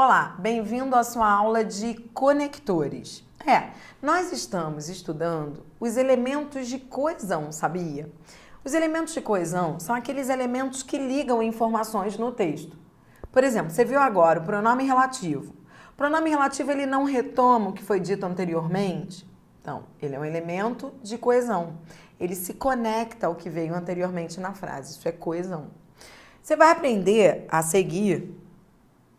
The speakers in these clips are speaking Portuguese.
Olá, bem-vindo à sua aula de conectores. Nós estamos estudando os elementos de coesão, sabia? Os elementos de coesão são aqueles elementos que ligam informações no texto. Por exemplo, você viu agora o pronome relativo. O pronome relativo ele não retoma o que foi dito anteriormente. Então, ele é um elemento de coesão. Ele se conecta ao que veio anteriormente na frase. Isso é coesão. Você vai aprender a seguir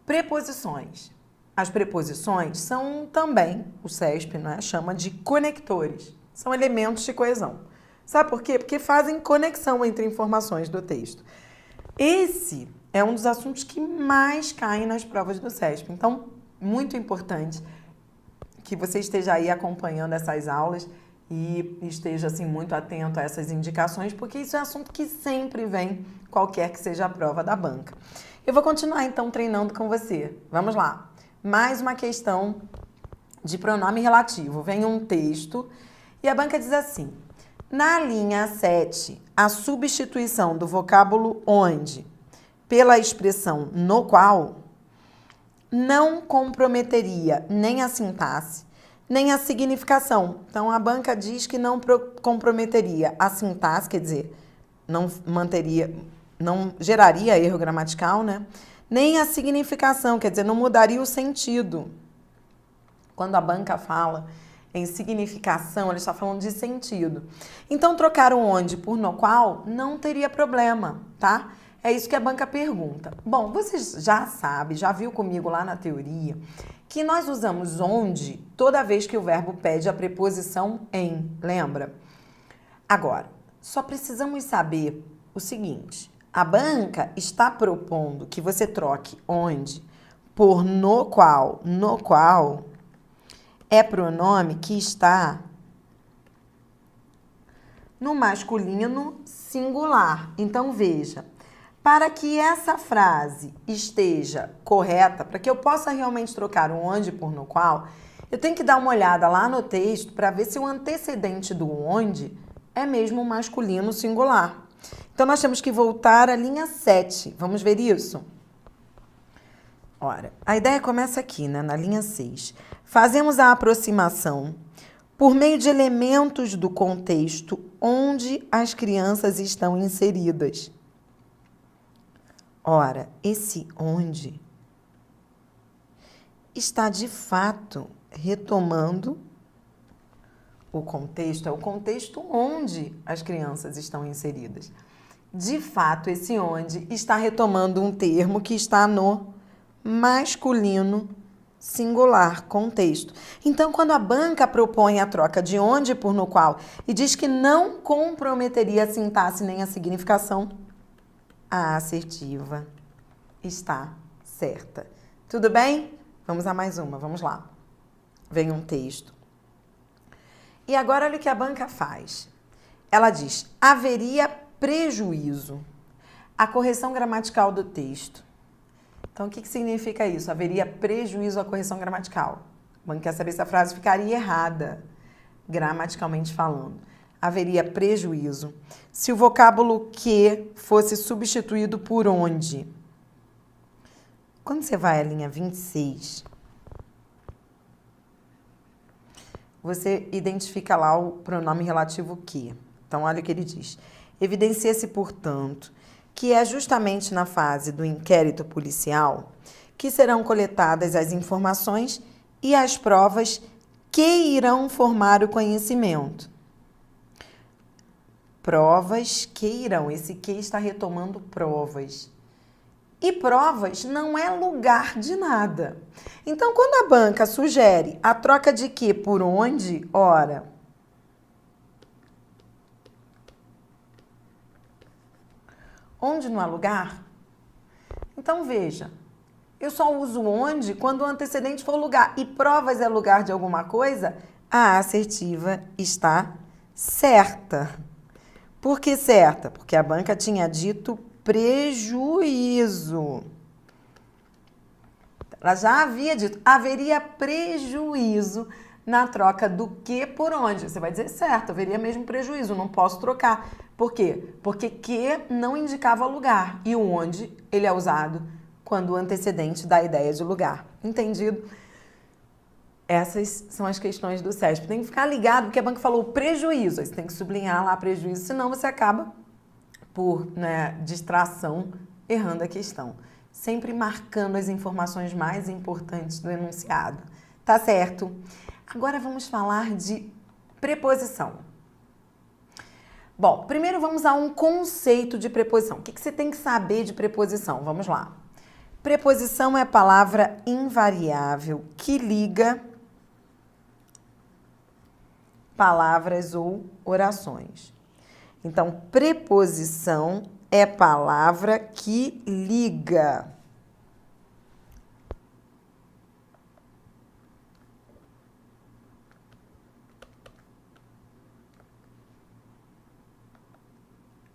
preposições. As preposições são também, o CESP, né, chama de conectores. São elementos de coesão. Sabe por quê? Porque fazem conexão entre informações do texto. Esse é um dos assuntos que mais caem nas provas do CESP. Então, muito importante que você esteja aí acompanhando essas aulas e esteja assim muito atento a essas indicações, porque isso é assunto que sempre vem, qualquer que seja a prova da banca. Eu vou continuar então treinando com você. Vamos lá. Mais uma questão de pronome relativo. Vem um texto e a banca diz assim: na linha 7, a substituição do vocábulo onde pela expressão no qual não comprometeria nem a sintaxe, nem a significação. Então, a banca diz que não comprometeria a sintaxe, quer dizer, não geraria erro gramatical, né? Nem a significação, quer dizer, não mudaria o sentido. Quando a banca fala em significação, ela está falando de sentido. Então, trocar o onde por no qual não teria problema, tá? É isso que a banca pergunta. Bom, você já sabe, já viu comigo lá na teoria, que nós usamos onde toda vez que o verbo pede a preposição em, lembra? Agora, só precisamos saber o seguinte: a banca está propondo que você troque onde por no qual. No qual é pronome que está no masculino singular. Então, veja, para que essa frase esteja correta, para que eu possa realmente trocar o onde por no qual, eu tenho que dar uma olhada lá no texto para ver se o antecedente do onde é mesmo masculino singular. Então, nós temos que voltar à linha 7. Vamos ver isso? Ora, a ideia começa aqui, né, na linha 6. Fazemos a aproximação por meio de elementos do contexto onde as crianças estão inseridas. Ora, esse onde está de fato retomando o contexto, é o contexto onde as crianças estão inseridas. De fato, esse onde está retomando um termo que está no masculino singular, contexto. Então, quando a banca propõe a troca de onde por no qual e diz que não comprometeria a sintaxe nem a significação, a assertiva está certa. Tudo bem? Vamos a mais uma, vamos lá. Vem um texto. E agora olha o que a banca faz. Ela diz: haveria prejuízo. A correção gramatical do texto. Então, o que significa isso? Haveria prejuízo à correção gramatical. A banca quer saber se a frase ficaria errada, gramaticalmente falando. Haveria prejuízo se o vocábulo que fosse substituído por onde. Quando você vai à linha 26, você identifica lá o pronome relativo que. Então, olha o que ele diz. Evidencia-se, portanto, que é justamente na fase do inquérito policial que serão coletadas as informações e as provas que irão formar o conhecimento. Provas que irão. Esse que está retomando provas. E provas não é lugar de nada. Então, quando a banca sugere a troca de que por onde, ora, onde não há lugar? Então, veja, eu só uso onde quando o antecedente for lugar. E provas é lugar de alguma coisa? A assertiva está certa. Por que certa? Porque a banca tinha dito prejuízo. Ela já havia dito, haveria prejuízo na troca do que por onde. Você vai dizer certo, haveria mesmo prejuízo, não posso trocar. Por quê? Porque que não indicava lugar e o onde ele é usado quando o antecedente dá a ideia de lugar. Entendido? Essas são as questões do CESP. Tem que ficar ligado, porque a banca falou prejuízo. Aí você tem que sublinhar lá prejuízo, senão você acaba, por distração, errando a questão. Sempre marcando as informações mais importantes do enunciado. Tá certo? Agora vamos falar de preposição. Bom, primeiro vamos a um conceito de preposição. O que você tem que saber de preposição? Vamos lá. Preposição é a palavra invariável que liga palavras ou orações. Então, preposição é palavra que liga.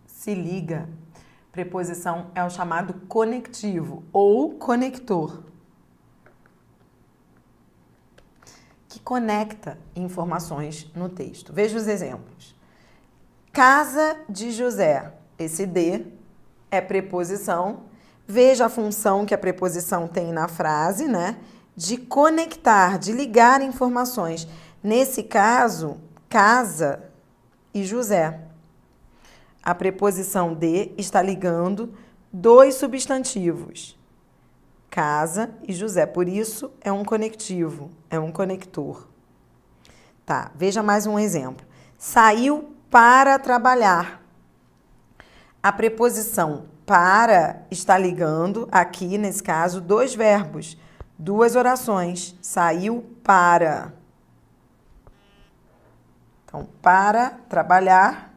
Se liga. Preposição é o chamado conectivo ou conector, que conecta informações no texto. Veja os exemplos. Casa de José. Esse de é preposição. Veja a função que a preposição tem na frase, né? De conectar, de ligar informações. Nesse caso, casa e José. A preposição de está ligando dois substantivos. Casa e José. Por isso, é um conectivo, é um conector. Tá, veja mais um exemplo. Saiu para trabalhar. A preposição para está ligando, aqui nesse caso, dois verbos, duas orações. Saiu para. Então, para trabalhar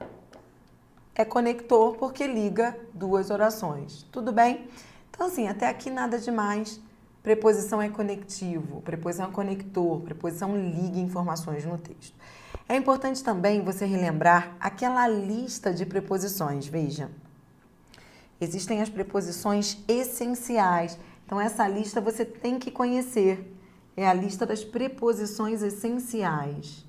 é conector porque liga duas orações. Tudo bem? Então, assim, até aqui nada demais. Preposição é conectivo, preposição é conector, preposição liga informações no texto. É importante também você relembrar aquela lista de preposições, veja. Existem as preposições essenciais. Então, essa lista você tem que conhecer. É a lista das preposições essenciais.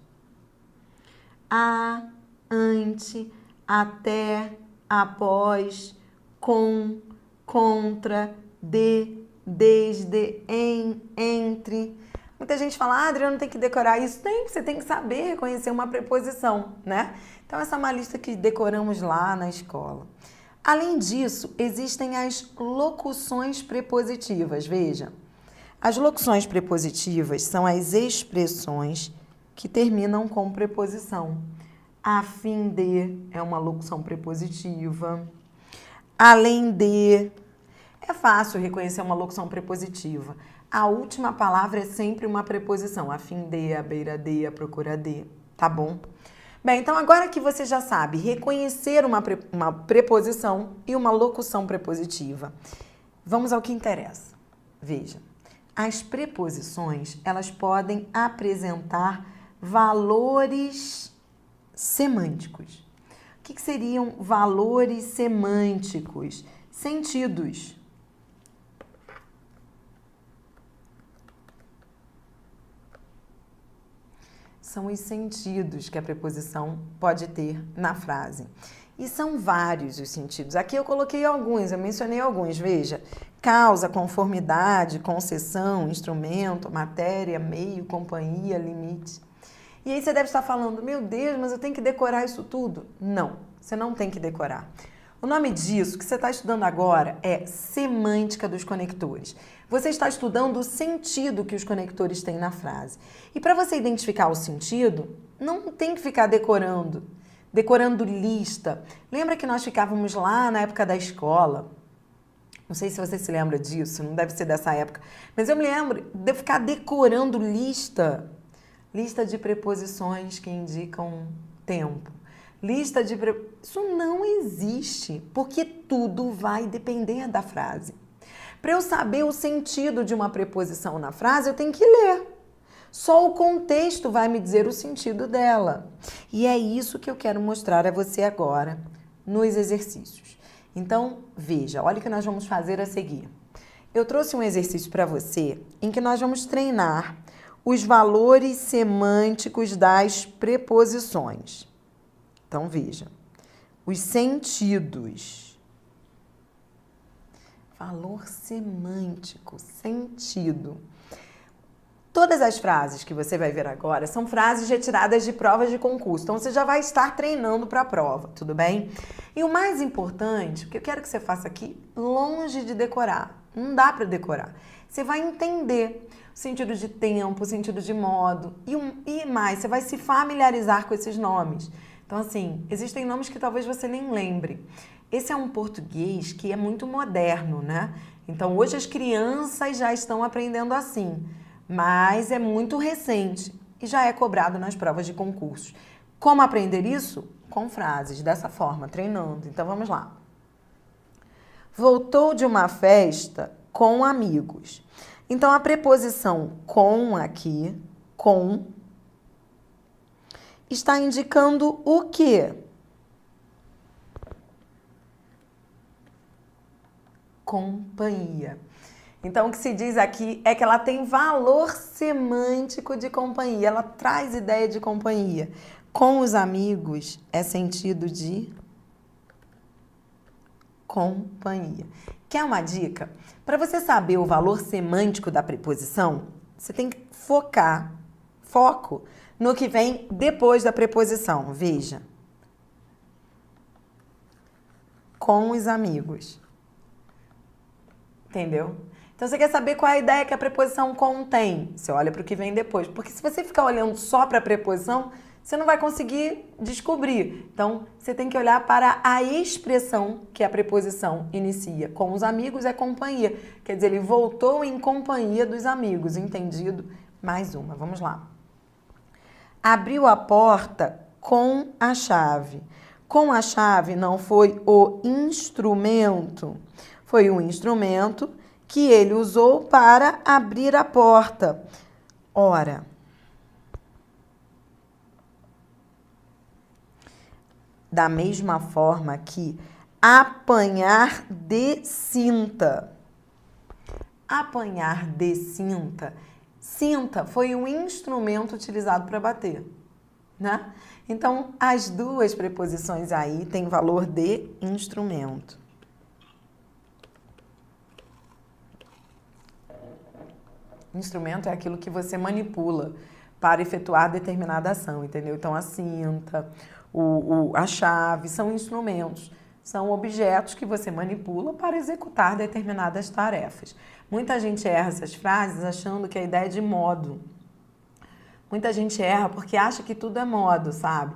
A, ante, até, após, com, contra, de, desde, em, entre. Muita gente fala, Adriana, não tem que decorar isso. Você tem que saber reconhecer uma preposição, né? Então, essa é uma lista que decoramos lá na escola. Além disso, existem as locuções prepositivas. Veja, as locuções prepositivas são as expressões que terminam com preposição. A fim de é uma locução prepositiva. Além de é fácil reconhecer uma locução prepositiva. A última palavra é sempre uma preposição. A fim de, a beira de, a procura de. Tá bom? Bem, então agora que você já sabe reconhecer uma preposição e uma locução prepositiva, vamos ao que interessa. Veja, as preposições, elas podem apresentar valores semânticos. O que seriam valores semânticos? Sentidos. São os sentidos que a preposição pode ter na frase. E são vários os sentidos. Aqui eu coloquei alguns, eu mencionei alguns. Veja, causa, conformidade, concessão, instrumento, matéria, meio, companhia, limite. E aí você deve estar falando, meu Deus, mas eu tenho que decorar isso tudo? Não, você não tem que decorar. O nome disso que você está estudando agora é semântica dos conectores. Você está estudando o sentido que os conectores têm na frase. E para você identificar o sentido, não tem que ficar decorando lista. Lembra que nós ficávamos lá na época da escola? Não sei se você se lembra disso, não deve ser dessa época. Mas eu me lembro de ficar decorando lista de preposições que indicam tempo. Isso não existe, porque tudo vai depender da frase. Para eu saber o sentido de uma preposição na frase, eu tenho que ler. Só o contexto vai me dizer o sentido dela. E é isso que eu quero mostrar a você agora nos exercícios. Então, veja, olha o que nós vamos fazer a seguir. Eu trouxe um exercício para você em que nós vamos treinar os valores semânticos das preposições. Então, veja, os sentidos. Valor semântico, sentido. Todas as frases que você vai ver agora são frases retiradas de provas de concurso. Então, você já vai estar treinando para a prova, tudo bem? E o mais importante, o que eu quero que você faça aqui, longe de decorar. Não dá para decorar. Você vai entender o sentido de tempo, o sentido de modo e mais, você vai se familiarizar com esses nomes. Então, assim, existem nomes que talvez você nem lembre. Esse é um português que é muito moderno, né? Então, hoje as crianças já estão aprendendo assim, mas é muito recente e já é cobrado nas provas de concursos. Como aprender isso? Com frases, dessa forma, treinando. Então, vamos lá. Voltou de uma festa com amigos. Então, a preposição com aqui, com, está indicando o quê? Companhia. Então, o que se diz aqui é que ela tem valor semântico de companhia. Ela traz ideia de companhia. Com os amigos é sentido de companhia. Quer uma dica? Para você saber o valor semântico da preposição, você tem que foco no que vem depois da preposição. Veja. Com os amigos. Entendeu? Então, você quer saber qual é a ideia que a preposição contém? Você olha para o que vem depois. Porque se você ficar olhando só para a preposição, você não vai conseguir descobrir. Então, você tem que olhar para a expressão que a preposição inicia. Com os amigos é companhia. Quer dizer, ele voltou em companhia dos amigos. Entendido? Mais uma. Vamos lá. Abriu a porta com a chave. Com a chave não foi o instrumento. Foi um instrumento que ele usou para abrir a porta. Ora, da mesma forma que apanhar de cinta. Apanhar de cinta. Cinta foi um instrumento utilizado para bater, né? Então, as duas preposições aí têm valor de instrumento. Instrumento é aquilo que você manipula para efetuar determinada ação, entendeu? Então, a cinta, a chave são instrumentos, são objetos que você manipula para executar determinadas tarefas. Muita gente erra essas frases achando que a ideia é de modo. Muita gente erra porque acha que tudo é modo, sabe?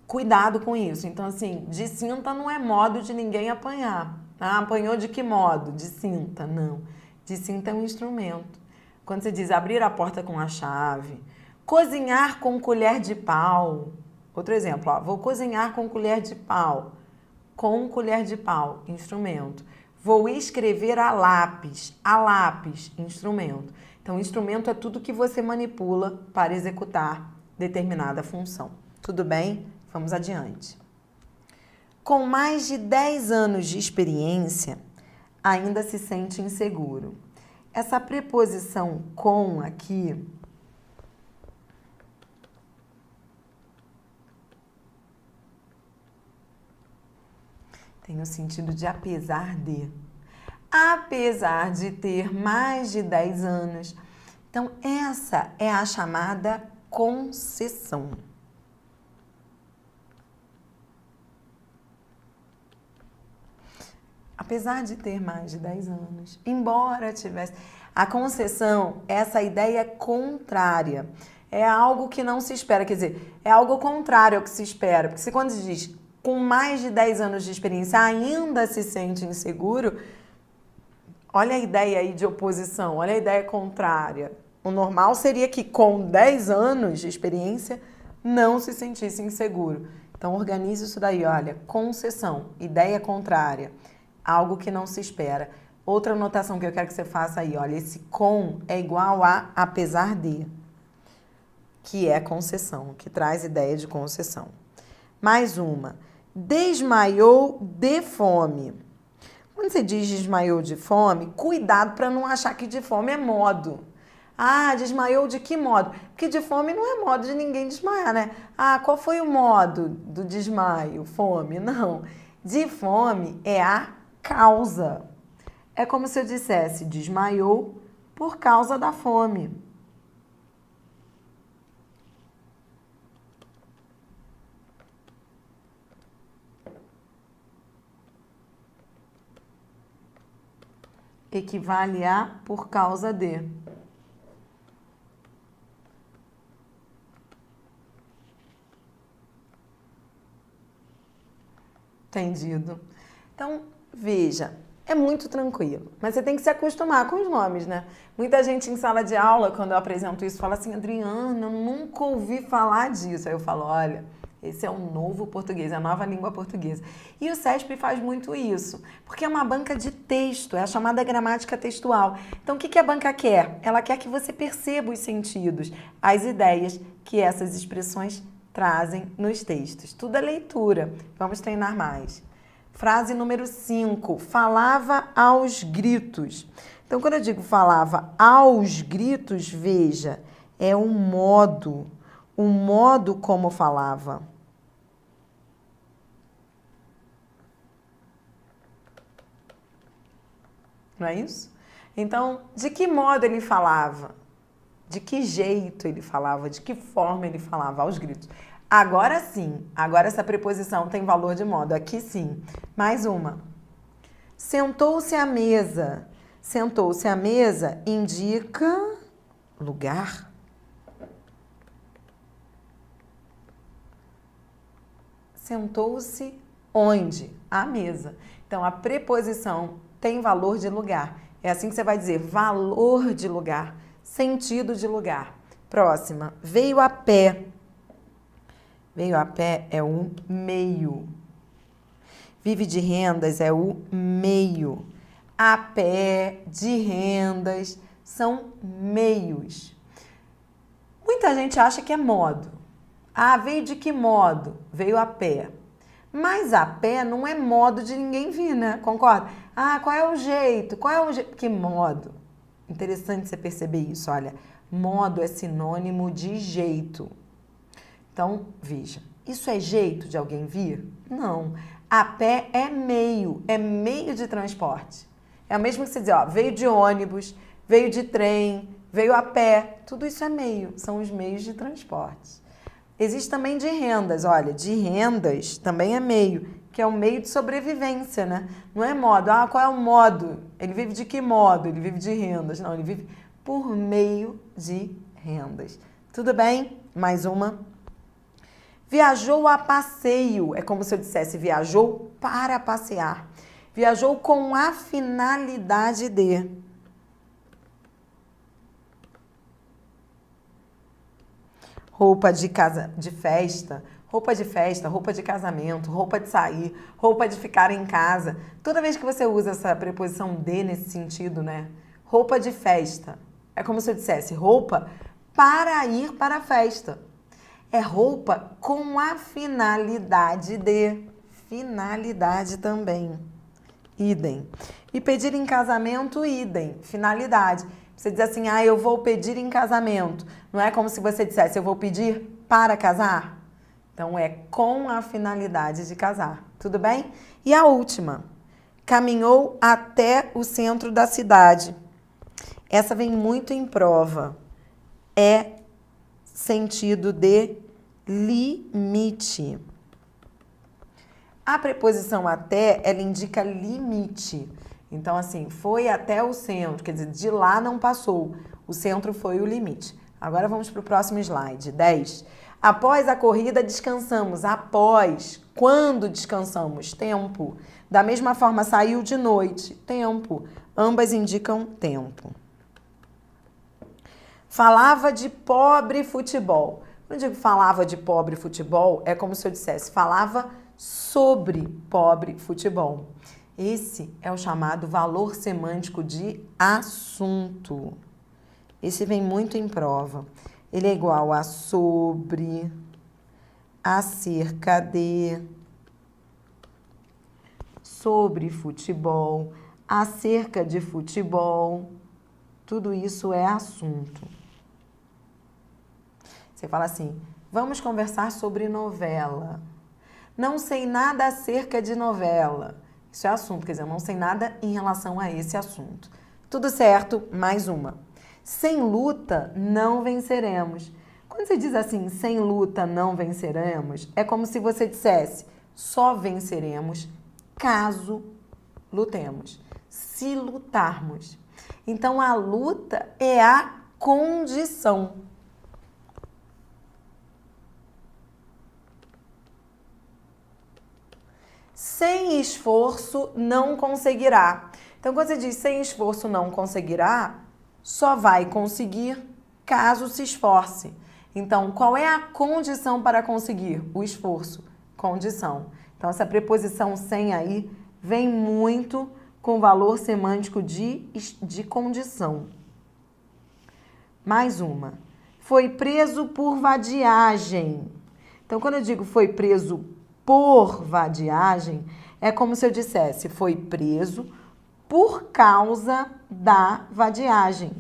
Cuidado com isso. Então, assim, de cinta não é modo de ninguém apanhar. Ah, apanhou de que modo? De cinta. Não. De cinta é um instrumento. Quando você diz abrir a porta com a chave, cozinhar com colher de pau. Outro exemplo, ó, vou cozinhar com colher de pau. Com colher de pau, instrumento. Vou escrever a lápis, instrumento. Então, instrumento é tudo que você manipula para executar determinada função. Tudo bem? Vamos adiante. Com mais de 10 anos de experiência, ainda se sente inseguro. Essa preposição com aqui tem o sentido de apesar de. Apesar de ter mais de 10 anos. Então, essa é a chamada concessão. Apesar de ter mais de 10 anos, embora tivesse... A concessão, essa ideia contrária. É algo que não se espera, quer dizer, é algo contrário ao que se espera. Porque se quando se diz com mais de 10 anos de experiência ainda se sente inseguro, olha a ideia aí de oposição, olha a ideia contrária. O normal seria que com 10 anos de experiência não se sentisse inseguro. Então organize isso daí, olha, concessão, ideia contrária. Algo que não se espera. Outra anotação que eu quero que você faça aí, olha, esse com é igual a apesar de, que é concessão, que traz ideia de concessão. Mais uma, desmaiou de fome. Quando você diz desmaiou de fome, cuidado para não achar que de fome é modo. Ah, desmaiou de que modo? Porque de fome não é modo de ninguém desmaiar, né? Ah, qual foi o modo do desmaio? Fome? Não. De fome é a causa. é como se eu dissesse desmaiou por causa da fome. Equivale a por causa de. Entendido? Então, veja, é muito tranquilo, mas você tem que se acostumar com os nomes, né? Muita gente em sala de aula, quando eu apresento isso, fala assim, Adriana, eu nunca ouvi falar disso. Aí eu falo, olha, esse é um novo português, é a nova língua portuguesa. E o CESP faz muito isso, porque é uma banca de texto, é a chamada gramática textual. Então, o que a banca quer? Ela quer que você perceba os sentidos, as ideias que essas expressões trazem nos textos. Tudo é leitura. Vamos treinar mais. Frase número 5. Falava aos gritos. Então, quando eu digo falava aos gritos, veja, é o modo como falava. Não é isso? Então, de que modo ele falava? De que jeito ele falava? De que forma ele falava? Aos gritos. Agora sim, agora essa preposição tem valor de modo. Aqui sim. Mais uma. Sentou-se à mesa. Sentou-se à mesa indica lugar. Sentou-se onde? À mesa. Então, a preposição tem valor de lugar. É assim que você vai dizer valor de lugar, sentido de lugar. Próxima. Veio a pé. Veio a pé é o meio. Vive de rendas é o meio. A pé, de rendas, são meios. Muita gente acha que é modo. Ah, veio de que modo? Veio a pé. Mas a pé não é modo de ninguém vir, né? Concorda? Ah, qual é o jeito? Qual é o jeito? Que modo? Interessante você perceber isso, olha. Modo é sinônimo de jeito. Então, veja, isso é jeito de alguém vir? Não. A pé é meio de transporte. É o mesmo que você dizer, ó, veio de ônibus, veio de trem, veio a pé. Tudo isso é meio, são os meios de transporte. Existe também de rendas, olha, de rendas também é meio, que é o meio de sobrevivência, né? Não é modo, ah, qual é o modo? Ele vive de que modo? Ele vive de rendas. Não, ele vive por meio de rendas. Tudo bem? Mais uma. Viajou a passeio, é como se eu dissesse viajou para passear. Viajou com a finalidade de. Roupa de casa, de festa, roupa de casamento, roupa de sair, roupa de ficar em casa. Toda vez que você usa essa preposição de nesse sentido, né? Roupa de festa. É como se eu dissesse roupa para ir para a festa. É roupa com a finalidade de. Finalidade também. Idem. E pedir em casamento, idem. Finalidade. Você diz assim, ah, eu vou pedir em casamento. Não é como se você dissesse, eu vou pedir para casar? Então, é com a finalidade de casar. Tudo bem? E a última. Caminhou até o centro da cidade. Essa vem muito em prova. É sentido de limite. A preposição até, ela indica limite. Então, assim, foi até o centro, quer dizer, de lá não passou. O centro foi o limite. Agora vamos para o próximo slide, 10. Após a corrida, descansamos. Após, quando descansamos? Tempo. Da mesma forma, saiu de noite. Tempo. Ambas indicam tempo. Falava de pobre futebol. Quando eu digo falava de pobre futebol, é como se eu dissesse falava sobre pobre futebol. Esse é o chamado valor semântico de assunto. Esse vem muito em prova. Ele é igual a sobre, acerca de, sobre futebol, acerca de futebol. Tudo isso é assunto. Você fala assim, vamos conversar sobre novela. Não sei nada acerca de novela. Isso é assunto, quer dizer, eu não sei nada em relação a esse assunto. Tudo certo, mais uma. Sem luta, não venceremos. Quando você diz assim, sem luta, não venceremos, é como se você dissesse, só venceremos caso lutemos. Se lutarmos. Então, a luta é a condição. Sem esforço, não conseguirá. Então, quando você diz sem esforço, não conseguirá, só vai conseguir caso se esforce. Então, qual é a condição para conseguir? O esforço. Condição. Então, essa preposição sem aí vem muito com valor semântico de condição. Mais uma. Foi preso por vadiagem. Então, quando eu digo foi preso por vadiagem, é como se eu dissesse foi preso por causa da vadiagem.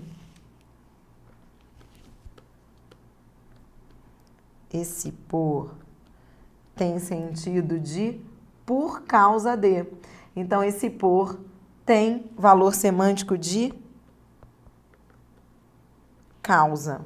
Esse por tem sentido de por causa de. Então, esse por tem valor semântico de causa.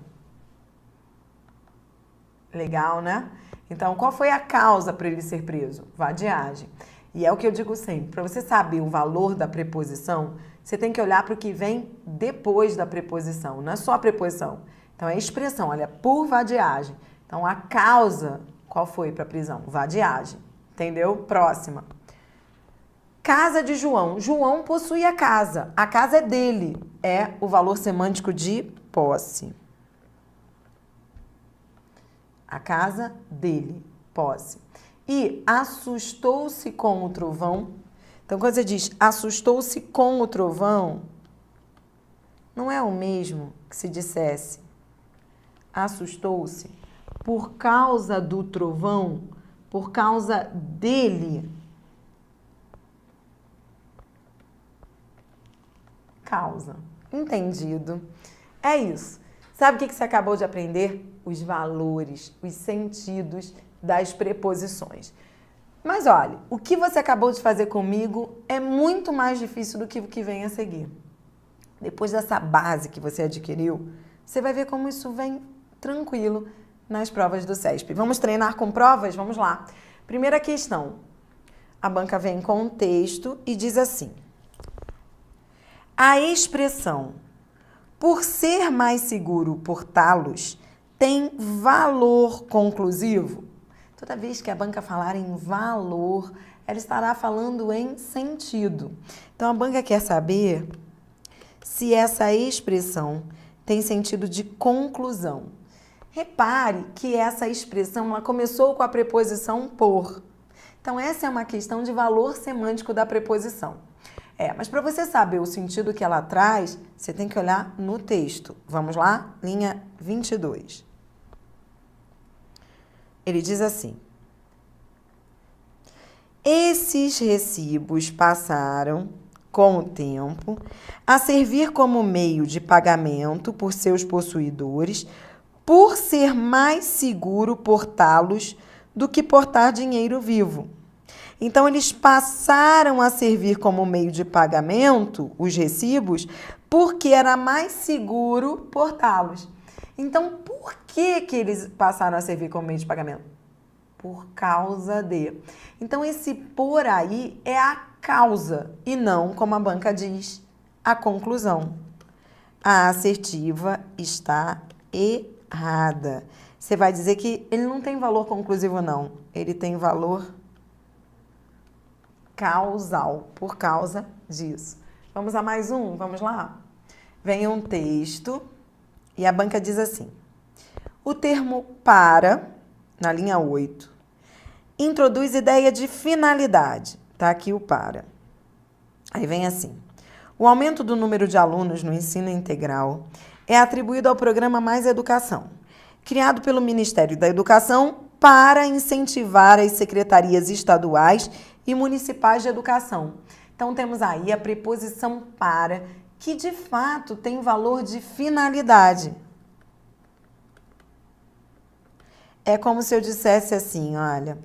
Legal, né? Então, qual foi a causa para ele ser preso? Vadiagem. E é o que eu digo sempre, para você saber o valor da preposição, você tem que olhar para o que vem depois da preposição, não é só a preposição. Então, é a expressão, olha, por vadiagem. Então, a causa, qual foi para a prisão? Vadiagem. Entendeu? Próxima. Casa de João. João possui a casa é dele. É o valor semântico de posse. A casa dele, posse. E assustou-se com o trovão. Então, quando você diz assustou-se com o trovão, não é o mesmo que se dissesse assustou-se por causa do trovão, por causa dele. Causa. Entendido. É isso. Sabe o que você acabou de aprender? Os valores, os sentidos das preposições. Mas olha, o que você acabou de fazer comigo é muito mais difícil do que o que vem a seguir. Depois dessa base que você adquiriu, você vai ver como isso vem tranquilo nas provas do CESP. Vamos treinar com provas? Vamos lá. Primeira questão. A banca vem com um texto e diz assim: a expressão por ser mais seguro portá-los tem valor conclusivo. Toda vez que a banca falar em valor, ela estará falando em sentido. Então, a banca quer saber se essa expressão tem sentido de conclusão. Repare que essa expressão ela começou com a preposição por. Então, essa é uma questão de valor semântico da preposição. Mas para você saber o sentido que ela traz, você tem que olhar no texto. Vamos lá? Linha 22. Ele diz assim: esses recibos passaram, com o tempo, a servir como meio de pagamento por seus possuidores, por ser mais seguro portá-los do que portar dinheiro vivo. Então, eles passaram a servir como meio de pagamento, os recibos, porque era mais seguro portá-los. Então, por que eles passaram a servir como meio de pagamento? Por causa de. Então, esse por aí é a causa e não, como a banca diz, a conclusão. A assertiva está errada. Você vai dizer que ele não tem valor conclusivo, não. Ele tem valor causal, por causa disso. Vamos a mais um? Vamos lá? Vem um texto e a banca diz assim: o termo para, na linha 8, introduz ideia de finalidade. Tá aqui o para. Aí vem assim: o aumento do número de alunos no ensino integral é atribuído ao programa Mais Educação, criado pelo Ministério da Educação para incentivar as secretarias estaduais e municipais de educação. Então, temos aí a preposição para, que de fato tem valor de finalidade. É como se eu dissesse assim, olha,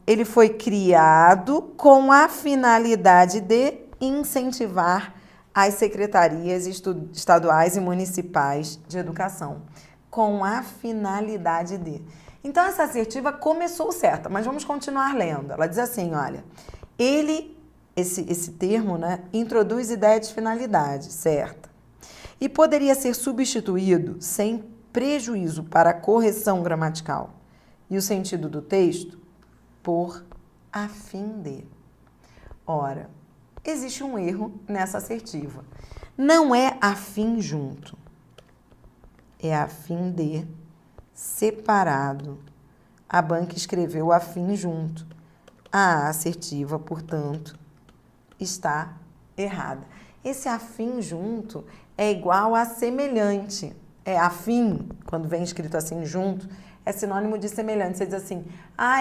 Ele foi criado com a finalidade de incentivar as secretarias estaduais e municipais de educação. Com a finalidade de. Então, essa assertiva começou certa, mas vamos continuar lendo. Ela diz assim, olha, esse termo, né, introduz ideia de finalidade, certa? E poderia ser substituído sem prejuízo para a correção gramatical e o sentido do texto por a fim de. Ora, existe um erro nessa assertiva. Não é a fim junto, é a fim de separado. A banca escreveu a fim junto. A assertiva, portanto, está errada. Esse afim junto é igual a semelhante. É afim, quando vem escrito assim junto, é sinônimo de semelhante. Você diz assim,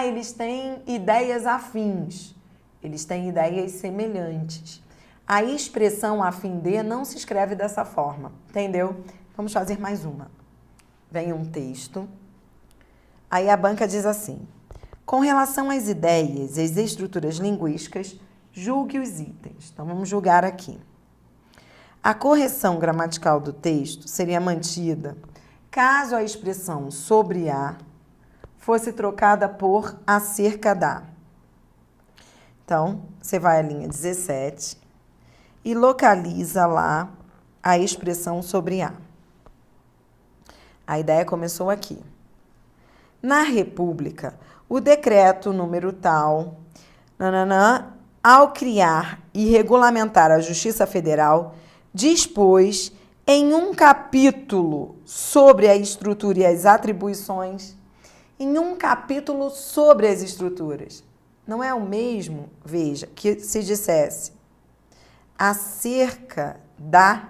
eles têm ideias afins. Eles têm ideias semelhantes. A expressão a fim de não se escreve dessa forma, entendeu? Vamos fazer mais uma. Vem um texto, aí a banca diz assim, com relação às ideias e às estruturas linguísticas, julgue os itens. Então, vamos julgar aqui. A correção gramatical do texto seria mantida caso a expressão sobre a fosse trocada por acerca da. Então, você vai à linha 17 e localiza lá a expressão sobre a. A ideia começou aqui. Na República, o decreto número tal, ao criar e regulamentar a Justiça Federal, dispôs em um capítulo sobre a estrutura e as atribuições, em um capítulo sobre as estruturas. Não é o mesmo, veja, que se dissesse acerca da,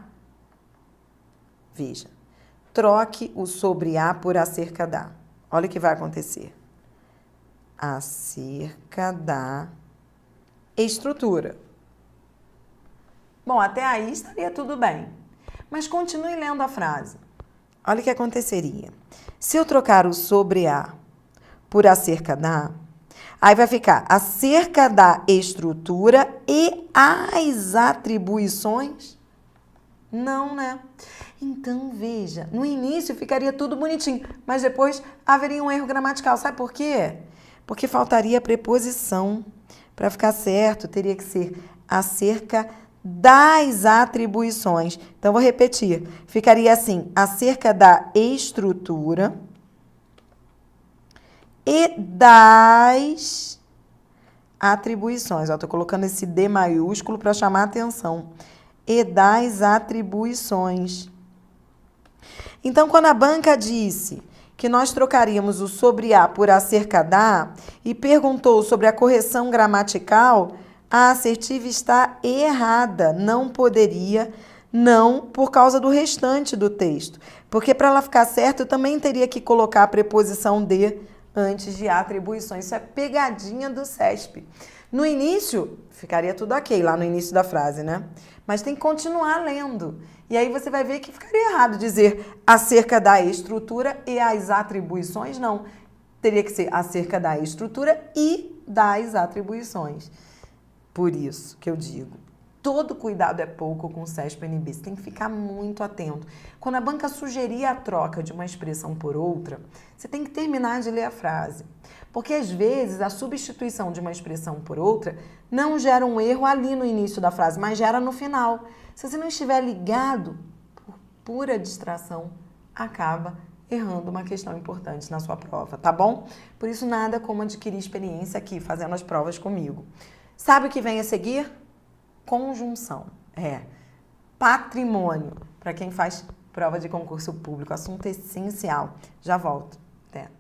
veja, troque o sobre a por acerca da. Olha o que vai acontecer. Acerca da estrutura. Bom, até aí estaria tudo bem. Mas continue lendo a frase. Olha o que aconteceria. Se eu trocar o sobre a por acerca da, aí vai ficar acerca da estrutura e as atribuições? Não, né? Então, veja, no início ficaria tudo bonitinho, mas depois haveria um erro gramatical. Sabe por quê? Porque faltaria preposição. Para ficar certo, teria que ser acerca das atribuições. Então, vou repetir. Ficaria assim, acerca da estrutura e das atribuições. Estou colocando esse D maiúsculo para chamar a atenção. E das atribuições. Então, quando a banca disse que nós trocaríamos o sobre a por acerca da e perguntou sobre a correção gramatical, a assertiva está errada. Não poderia, não, por causa do restante do texto. Porque para ela ficar certa, eu também teria que colocar a preposição de antes de atribuições. Isso é pegadinha do CESP. No início, ficaria tudo ok, lá no início da frase, né? Mas tem que continuar lendo. E aí você vai ver que ficaria errado dizer acerca da estrutura e as atribuições, não. Teria que ser acerca da estrutura e das atribuições. Por isso que eu digo, todo cuidado é pouco com o CESP-NB. Você tem que ficar muito atento. Quando a banca sugerir a troca de uma expressão por outra, você tem que terminar de ler a frase. Porque, às vezes, a substituição de uma expressão por outra não gera um erro ali no início da frase, mas gera no final. Se você não estiver ligado, por pura distração, acaba errando uma questão importante na sua prova, tá bom? Por isso, nada como adquirir experiência aqui, fazendo as provas comigo. Sabe o que vem a seguir? Conjunção. Patrimônio. Para quem faz prova de concurso público, assunto essencial. Já volto. Até.